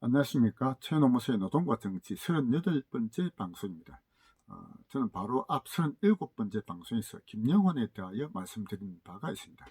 안녕하십니까. 최노무서의 노동과 정치 38번째 방송입니다. 저는 바로 앞 37번째 방송에서 김영환에 대하여 말씀드린 바가 있습니다.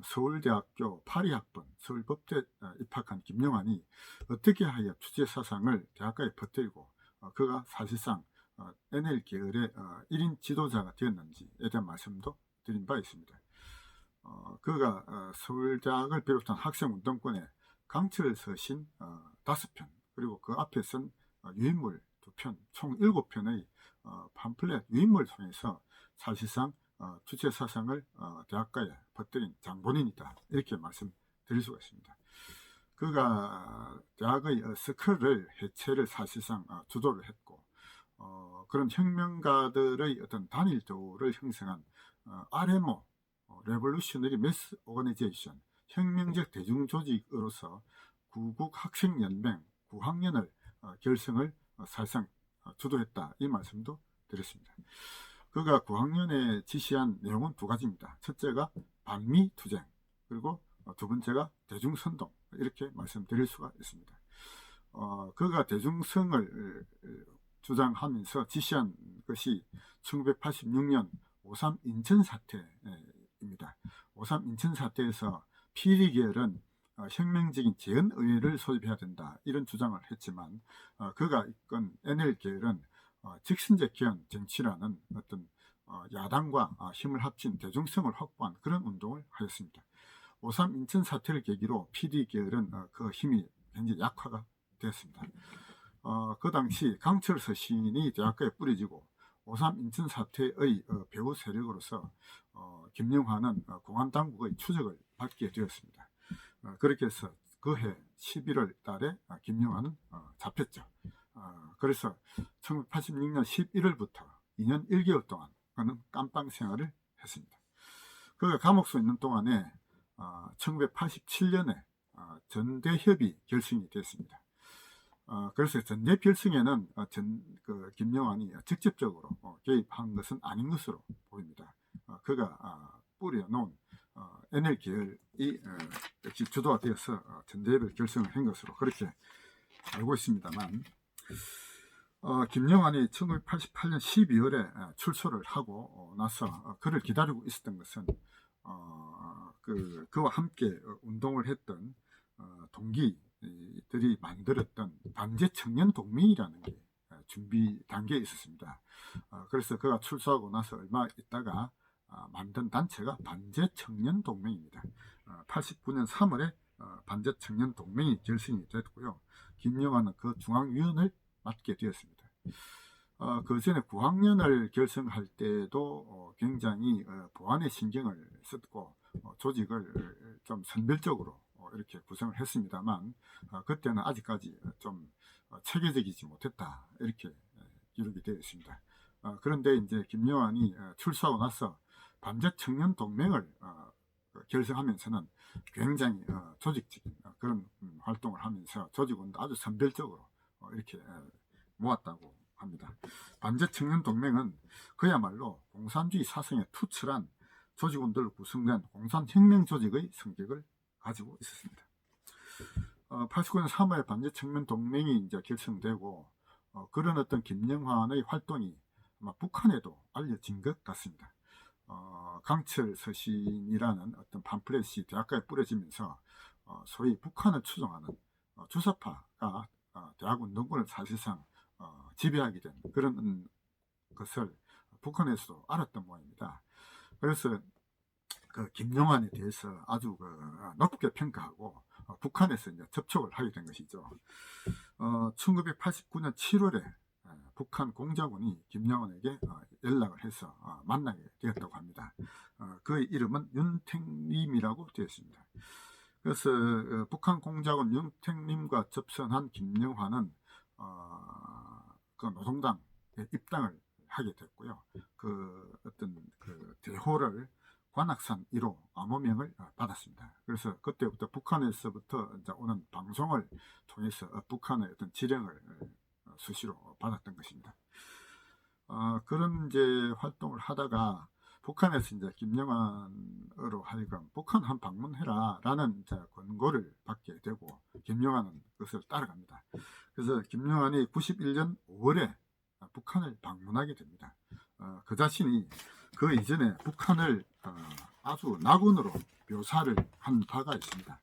서울대학교 파리학번 서울법대 입학한 김영환이 어떻게 하여 주체사상을 대학가에 퍼뜨리고 그가 사실상 NL 계열의 1인 지도자가 되었는지에 대한 말씀도 드린 바 있습니다. 그가 서울대학을 비롯한 학생운동권에 강철 서신 5편, 그리고 그 앞에 쓴 유인물 2편, 총 7편의 팜플렛 유인물을 통해서 사실상 주체사상을 대학가에 퍼뜨린 장본인이다, 이렇게 말씀드릴 수가 있습니다. 그가 대학의 스쿨을 해체를 사실상 주도를 했고, 그런 혁명가들의 어떤 단일도를 형성한 RMO, 레볼루셔너리 매스 오거니제이션, 혁명적 대중조직으로서 구국학생연맹, 구학년을 결성을 사실상 주도했다, 이 말씀도 드렸습니다. 그가 구학년에 지시한 내용은 두 가지입니다. 첫째가 반미투쟁, 그리고 두 번째가 대중선동, 이렇게 말씀드릴 수가 있습니다. 그가 대중성을 주장하면서 지시한 것이 1986년 5.3 인천 사태입니다. 5.3 인천 사태에서 피리 계열은 혁명적인 재헌의회를 소집해야 된다, 이런 주장을 했지만, 그가 이끈 NL 계열은 직선제 개헌 정치라는 어떤 야당과 힘을 합친 대중성을 확보한 그런 운동을 하였습니다. 5.3 인천 사태를 계기로 PD 계열은 그 힘이 굉장히 약화가 되었습니다. 그 당시 강철 서신이 대학가에 뿌려지고 5.3 인천 사태의 배후 세력으로서 김영환은 공안당국의 추적을 받게 되었습니다. 그렇게 해서 그해 11월 달에 김영환은 잡혔죠. 그래서 1986년 11월부터 2년 1개월 동안 그는 깜빵 생활을 했습니다. 그가 감옥소에 있는 동안에 1987년에 전대협이 결성이 됐습니다. 그래서 전대 결성에는 김영환이 직접적으로 개입한 것은 아닌 것으로 보입니다. 그가 뿌려놓은 NL 계열이 역시 주도가 되어서 전대협을 결성을 한 것으로 그렇게 알고 있습니다만, 김영환이 1988년 12월에 출소를 하고 나서 그를 기다리고 있었던 것은 그와 함께 운동을 했던 동기들이 만들었던 반제 청년 동맹이라는 게 준비 단계에 있었습니다. 그래서 그가 출소하고 나서 얼마 있다가 만든 단체가 반제 청년 동맹입니다. 89년 3월에 반제 청년 동맹이 결성이 됐고요. 김영환은 그 중앙위원을 맡게 되었습니다. 그 전에 구학년을 결성할 때도 굉장히 보안에 신경을 썼고 조직을 좀 선별적으로 이렇게 구성을 했습니다만, 그때는 아직까지 좀 체계적이지 못했다, 이렇게 기록이 되어 있습니다. 그런데 이제 김영환이 출소하고 나서 반제 청년 동맹을 결성하면서는 굉장히 조직적인 그런 활동을 하면서 조직원도 아주 선별적으로 이렇게 모았다고 합니다. 반제 청년 동맹은 그야말로 공산주의 사상에 투철한 조직원들로 구성된 공산혁명 조직의 성격을 가지고 있었습니다. 89년 3월 반제 청년 동맹이 이제 결성되고 그런 어떤 김영환의 활동이 아마 북한에도 알려진 것 같습니다. 강철 서신이라는 어떤 팜플렛이 대학가에 뿌려지면서 소위 북한을 추종하는 주사파가 대학 운동권을 사실상 지배하게 된 그런 것을 북한에서도 알았던 모양입니다. 그래서 그 김영환에 대해서 아주 높게 평가하고 북한에서 이제 접촉을 하게 된 것이죠. 1989년 7월에 북한 공작원이 김영환에게 연락을 해서 만나게 되었다고 합니다. 그의 이름은 윤택림이라고 되어 있습니다. 그래서 북한 공작원 윤택림과 접선한 김영환은 그 노동당에 입당을 하게 됐고요. 그 어떤 그 대호를 관악산 1호 암호명을 받았습니다. 그래서 그때부터 북한에서부터 이제 오는 방송을 통해서 북한의 어떤 지령을 수시로 받았던 것입니다. 그런 이제 활동을 하다가 북한에서 이제 김영환으로 하여금 북한 한 방문해라라는 권고를 받게 되고 김영환은 그것을 따라갑니다. 그래서 김영환이 91년 5월에 북한을 방문하게 됩니다. 그 자신이 그 이전에 북한을 아주 낙원으로 묘사를 한 바가 있습니다.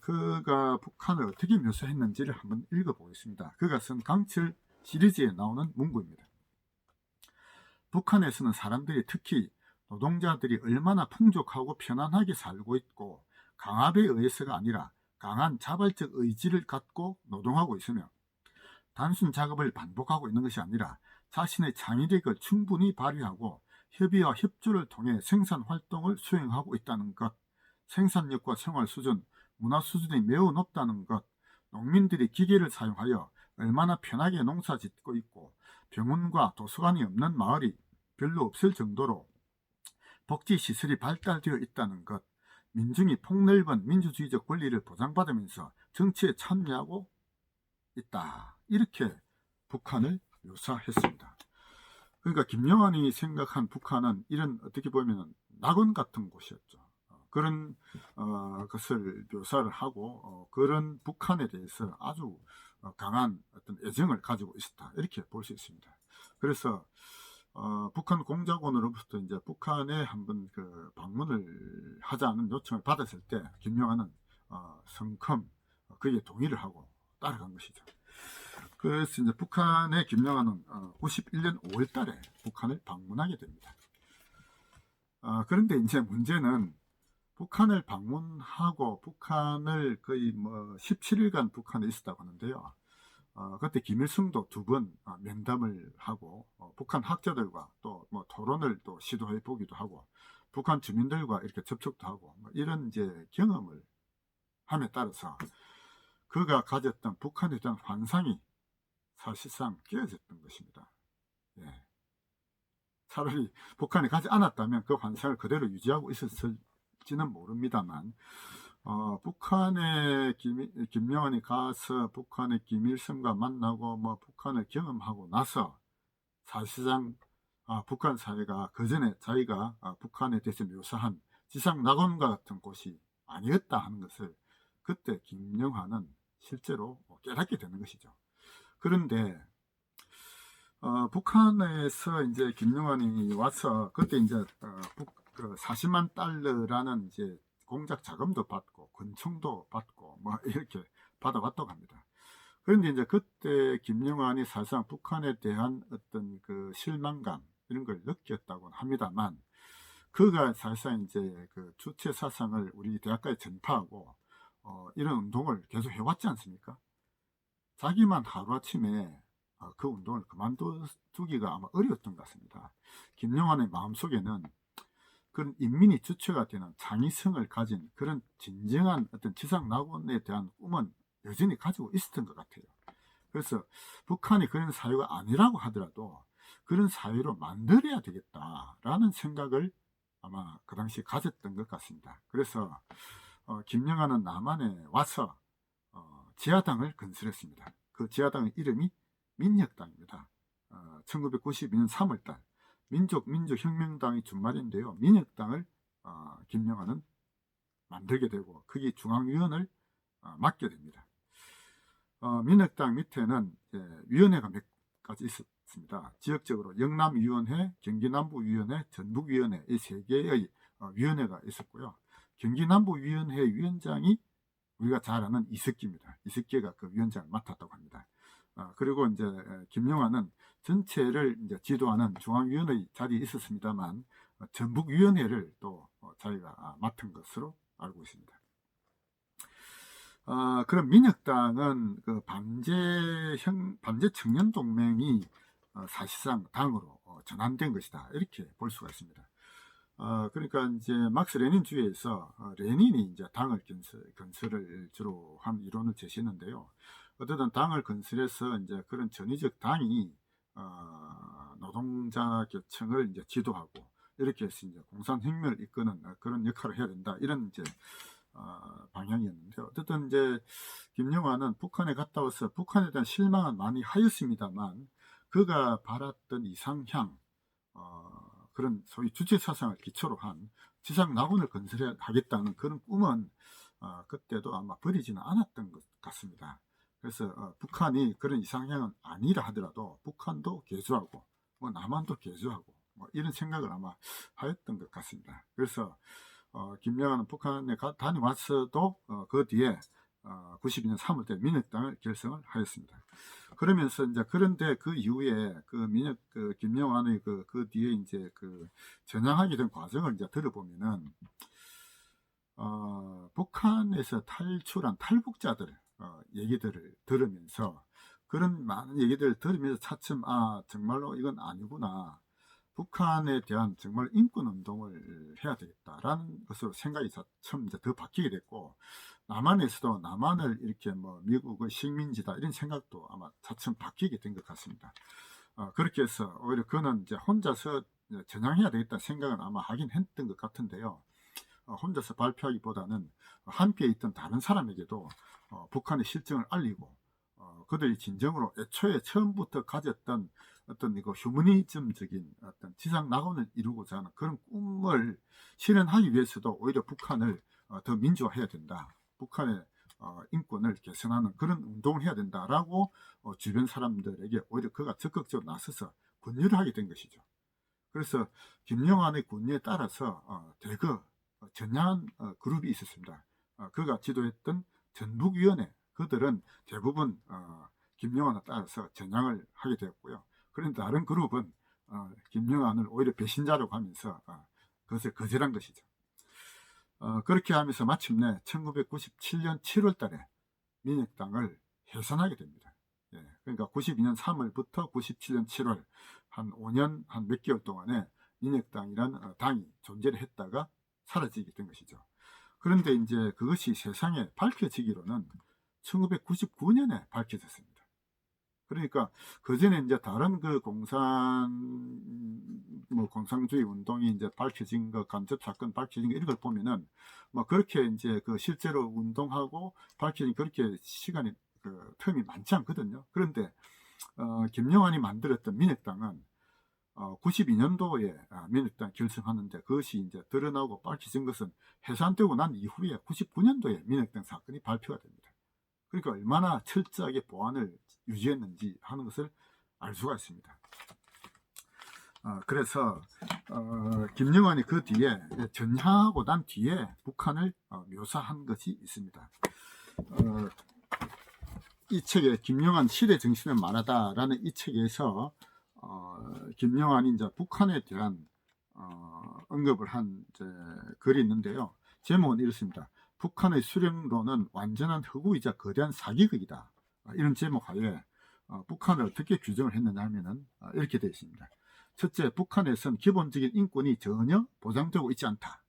그가 북한을 어떻게 묘사했는지를 한번 읽어보겠습니다. 그가 쓴 강철 시리즈에 나오는 문구입니다. 북한에서는 사람들이, 특히 노동자들이 얼마나 풍족하고 편안하게 살고 있고 강압에 의해서가 아니라 강한 자발적 의지를 갖고 노동하고 있으며 단순 작업을 반복하고 있는 것이 아니라 자신의 창의력을 충분히 발휘하고 협의와 협조를 통해 생산 활동을 수행하고 있다는 것, 생산력과 생활 수준, 문화 수준이 매우 높다는 것, 농민들이 기계를 사용하여 얼마나 편하게 농사 짓고 있고 병원과 도서관이 없는 마을이 별로 없을 정도로 복지시설이 발달되어 있다는 것, 민중이 폭넓은 민주주의적 권리를 보장받으면서 정치에 참여하고 있다. 이렇게 북한을 묘사했습니다. 그러니까 김영환이 생각한 북한은 이런, 어떻게 보면 낙원 같은 곳이었죠. 그런 것을 묘사를 하고 그런 북한에 대해서 아주 강한 어떤 애정을 가지고 있었다. 이렇게 볼 수 있습니다. 그래서 북한 공작원으로부터 이제 북한에 한번 그 방문을 하자는 요청을 받았을 때 김영환은 성큼 그에 동의를 하고 따라간 것이죠. 그래서 이제 북한의 김영환은 91년 5월 달에 북한을 방문하게 됩니다. 그런데 이제 문제는 북한을 방문하고 북한을 거의 17일간 북한에 있었다고 하는데요. 그때 김일성도 2번 면담을 하고 북한 학자들과 또 토론을 또 시도해 보기도 하고 북한 주민들과 이렇게 접촉도 하고 이런 이제 경험을 함에 따라서 그가 가졌던 북한에 대한 환상이 사실상 깨어졌던 것입니다. 예. 차라리 북한에 가지 않았다면 그 환상을 그대로 유지하고 있었을지는 모릅니다만 북한에 김영환이 가서 북한의 김일성과 만나고 북한을 경험하고 나서 사실상 북한 사회가 그전에 자기가 북한에 대해서 묘사한 지상낙원과 같은 곳이 아니었다 하는 것을 그때 김영환은 실제로 깨닫게 되는 것이죠. 그런데 북한에서 이제 김영환이 와서 그때 이제 40만 달러라는 이제 공작 자금도 받고 권총도 받고 이렇게 받아왔다고 합니다. 그런데 이제 그때 김영환이 사실상 북한에 대한 어떤 그 실망감 이런 걸 느꼈다고 합니다만 그가 사실상 이제 그 주체 사상을 우리 대학가에 전파하고 이런 운동을 계속 해왔지 않습니까? 자기만 하루아침에 그 운동을 그만두기가 아마 어려웠던 것 같습니다. 김영환의 마음속에는 그런 인민이 주체가 되는 창의성을 가진 그런 진정한 어떤 지상낙원에 대한 꿈은 여전히 가지고 있었던 것 같아요. 그래서 북한이 그런 사회가 아니라고 하더라도 그런 사회로 만들어야 되겠다라는 생각을 아마 그 당시 가졌던 것 같습니다. 그래서 김영환은 남한에 와서 지하당을 건설했습니다. 그 지하당의 이름이 민혁당입니다. 1992년 3월달 민족혁명당이 준말인데요. 민혁당을 김영환은 만들게 되고 거기 중앙위원을 맡게 됩니다. 민혁당 밑에는 위원회가 몇 가지 있었습니다. 지역적으로 영남위원회, 경기남부위원회, 전북위원회 이 3개의 위원회가 있었고요. 경기남부위원회 위원장이 우리가 잘 아는 이석기입니다. 이석기가 그 위원장을 맡았다고 합니다. 그리고 이제 김영환은 전체를 이제 지도하는 중앙위원회 자리에 있었습니다만 전북위원회를 또 자기가 맡은 것으로 알고 있습니다. 그럼 민혁당은 그 반제 청년 동맹이 사실상 당으로 전환된 것이다 이렇게 볼 수가 있습니다. 그러니까 이제 막스 레닌 주의에서 레닌이 이제 당을 건설을 주로 한 이론을 제시했는데요. 어쨌든 당을 건설해서 이제 그런 전위적 당이 노동자 계층을 이제 지도하고 이렇게 해서 이제 공산혁명을 이끄는 그런 역할을 해야 된다 이런 이제 방향이었는데 어쨌든 이제 김영환은 북한에 갔다 와서 북한에 대한 실망은 많이 하였습니다만 그가 바랐던 이상향 그런 소위 주체 사상을 기초로 한 지상낙원을 건설하겠다는 그런 꿈은 그때도 아마 버리지는 않았던 것 같습니다. 그래서 북한이 그런 이상향은 아니라 하더라도 북한도 개조하고 뭐 남한도 개조하고 뭐 이런 생각을 아마 하였던 것 같습니다. 그래서 김영하는 북한에 다녀왔어도 그 뒤에 92년 3월때 민혁당을 결성을 하였습니다. 그러면서 이제 그런데 그 이후에 그 김영환의 그 뒤에 이제 전향하게 된 과정을 이제 들어보면은 북한에서 탈출한 탈북자들 얘기들을 들으면서 그런 많은 얘기들을 들으면서 차츰 정말로 이건 아니구나. 북한에 대한 정말 인권운동을 해야 되겠다라는 것으로 생각이 차츰 이제 더 바뀌게 됐고, 남한에서도 남한을 이렇게 뭐 미국의 식민지다 이런 생각도 아마 차츰 바뀌게 된 것 같습니다. 그렇게 해서 오히려 그는 이제 혼자서 전향해야 되겠다 생각은 아마 하긴 했던 것 같은데요. 혼자서 발표하기보다는 함께 있던 다른 사람에게도 북한의 실정을 알리고 그들이 진정으로 애초에 처음부터 가졌던 어떤 이거 휴머니즘적인 어떤 지상 낙원을 이루고자 하는 그런 꿈을 실현하기 위해서도 오히려 북한을 더 민주화해야 된다. 북한의 인권을 개선하는 그런 운동을 해야 된다라고 주변 사람들에게 오히려 그가 적극적으로 나서서 권유를 하게 된 것이죠. 그래서 김영환의 권유에 따라서 대거 전향한 그룹이 있었습니다. 그가 지도했던 전북위원회, 그들은 대부분 김영환에 따라서 전향을 하게 되었고요. 그런데 다른 그룹은 김영환을 오히려 배신자라고 하면서 그것을 거절한 것이죠. 그렇게 하면서 마침내 1997년 7월 달에 민혁당을 해산하게 됩니다. 예, 그러니까 92년 3월부터 97년 7월 한 5년 한 몇 개월 동안에 민혁당이라는 당이 존재를 했다가 사라지게 된 것이죠. 그런데 이제 그것이 세상에 밝혀지기로는 1999년에 밝혀졌습니다. 그러니까 그 전에 이제 다른 공산주의 운동이 이제 밝혀진 거, 간접 사건 밝혀진 거 이런 걸 보면은 뭐 그렇게 이제 실제로 운동하고 밝혀진 그렇게 시간이 텀이 많지 않거든요. 그런데 김영환이 만들었던 민혁당은 92년도에 민혁당 결성하는데 그것이 이제 드러나고 밝혀진 것은 해산되고 난 이후에 99년도에 민혁당 사건이 발표가 됩니다. 그러니까 얼마나 철저하게 보안을 유지했는지 하는 것을 알 수가 있습니다. 그래서 김영환이 그 뒤에 전향하고 난 뒤에 북한을 묘사한 것이 있습니다. 이 책에 김영환 시대 정신을 말하다라는 이 책에서 김영환이 이제 북한에 대한 언급을 한 글이 있는데요. 제목은 이렇습니다. 북한의 수령론은 완전한 허구이자 거대한 사기극이다. 이런 제목 하에 북한을 어떻게 규정을 했느냐 하면은 이렇게 되어 있습니다. 첫째, 북한에선 기본적인 인권이 전혀 보장되고 있지 않다.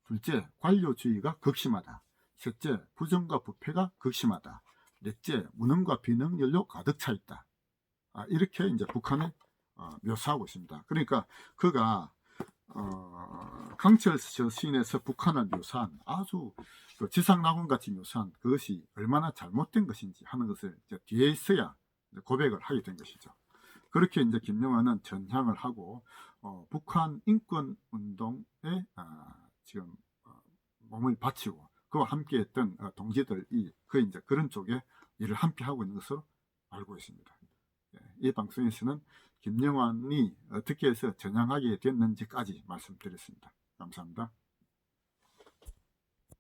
둘째, 관료주의가 극심하다. 셋째, 부정과 부패가 극심하다. 넷째, 무능과 비능률로 가득 차 있다. 이렇게 이제 북한을 묘사하고 있습니다. 그러니까 그가 강철 시인에서 북한을 묘사한 아주 지상낙원같이 묘사한 그것이 얼마나 잘못된 것인지 하는 것을 이제 뒤에 있어야 고백을 하게 된 것이죠. 그렇게 이제 김영환은 전향을 하고 북한 인권 운동에 지금 몸을 바치고 그와 함께했던 동지들이 이제 그런 쪽에 일을 함께 하고 있는 것으로 알고 있습니다. 이 방송에서는 김영환이 어떻게 해서 전향하게 됐는지까지 말씀드렸습니다. 감사합니다.